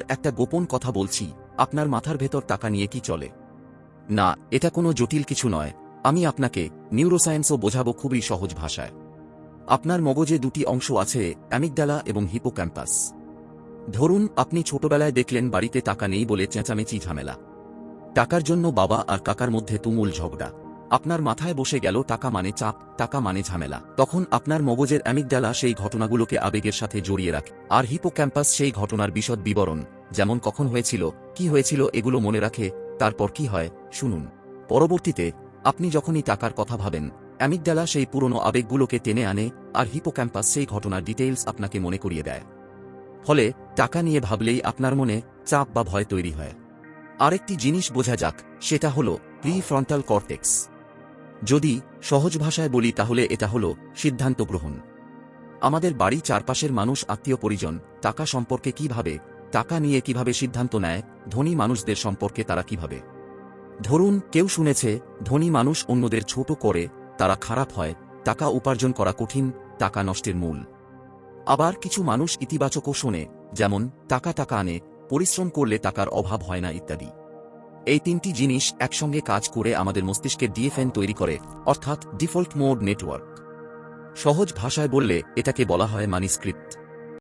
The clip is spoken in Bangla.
একটা গোপন কথা বলছি, আপনার মাথার ভেতর টাকা নিয়ে কি চলে? না, এটা কোনো জটিল কিছু নয়। আমি আপনাকে নিউরোসায়েন্সও বোঝাবো খুবই সহজ ভাষায়। আপনার মগজে দুটি অংশ আছে, অ্যামিগডালা এবং হিপোক্যাম্পাস। ধরুন আপনি ছোটবেলায় দেখলেন বাড়িতে টাকা নেই বলে চেঁচামেচি ঝামেলা। টাকার জন্য বাবা আর কাকার মধ্যে তুমুল ঝগড়া। আপনার মাথায় বসে গেল টাকা মানে চাপ, টাকা মানে ঝামেলা। তখন আপনার মগজের অ্যামিগডালা সেই ঘটনাগুলোকে আবেগের সাথে জড়িয়ে রাখে, আর হিপোক্যাম্পাস সেই ঘটনার বিশদ বিবরণ, যেমন কখন হয়েছিল, কি হয়েছিল, এগুলো মনে রাখে। তারপর কি হয় শুনুন। পরবর্তীতে আপনি যখনই টাকার কথা ভাবেন, অ্যামিগডালা সেই পুরনো আবেগগুলোকে টেনে আনে, আর হিপোক্যাম্পাস সেই ঘটনার ডিটেইলস আপনাকে মনে করিয়ে দেয়। ফলে টাকা নিয়ে ভাবলেই আপনার মনে চাপ বা ভয় তৈরি হয়। আরেকটি জিনিস বোঝা যাক, সেটা হলো প্রিফ্রন্টাল কর্টেক্স। যদি সহজ ভাষায় বলি তাহলে এটা হলো সিদ্ধান্ত গ্রহণ। আমাদের বাড়ি চারপাশের মানুষ, আত্মীয় পরিজন টাকা সম্পর্কে কিভাবে, টাকা নিয়ে কিভাবে সিদ্ধান্ত নেয়, ধনী মানুষদের সম্পর্কে তারা কিভাবে। ধরুন কেউ শুনেছে ধনী মানুষ অন্যদের ছোট করে, তারা খারাপ হয়, টাকা উপার্জন করা কঠিন, টাকা নষ্টের মূল। আবার কিছু মানুষ ইতিবাচকও শোনে, যেমন টাকা টাকা আনে, পরিশ্রম করলে টাকার অভাব হয় না ইত্যাদি। এই তিনটি জিনিস একসঙ্গে কাজ করে আমাদের মস্তিষ্কে ডিএফএন তৈরি করে, অর্থাৎ ডিফল্ট মোড নেটওয়ার্ক। সহজ ভাষায় বললে এটাকে বলা হয় মানি স্ক্রিপ্ট।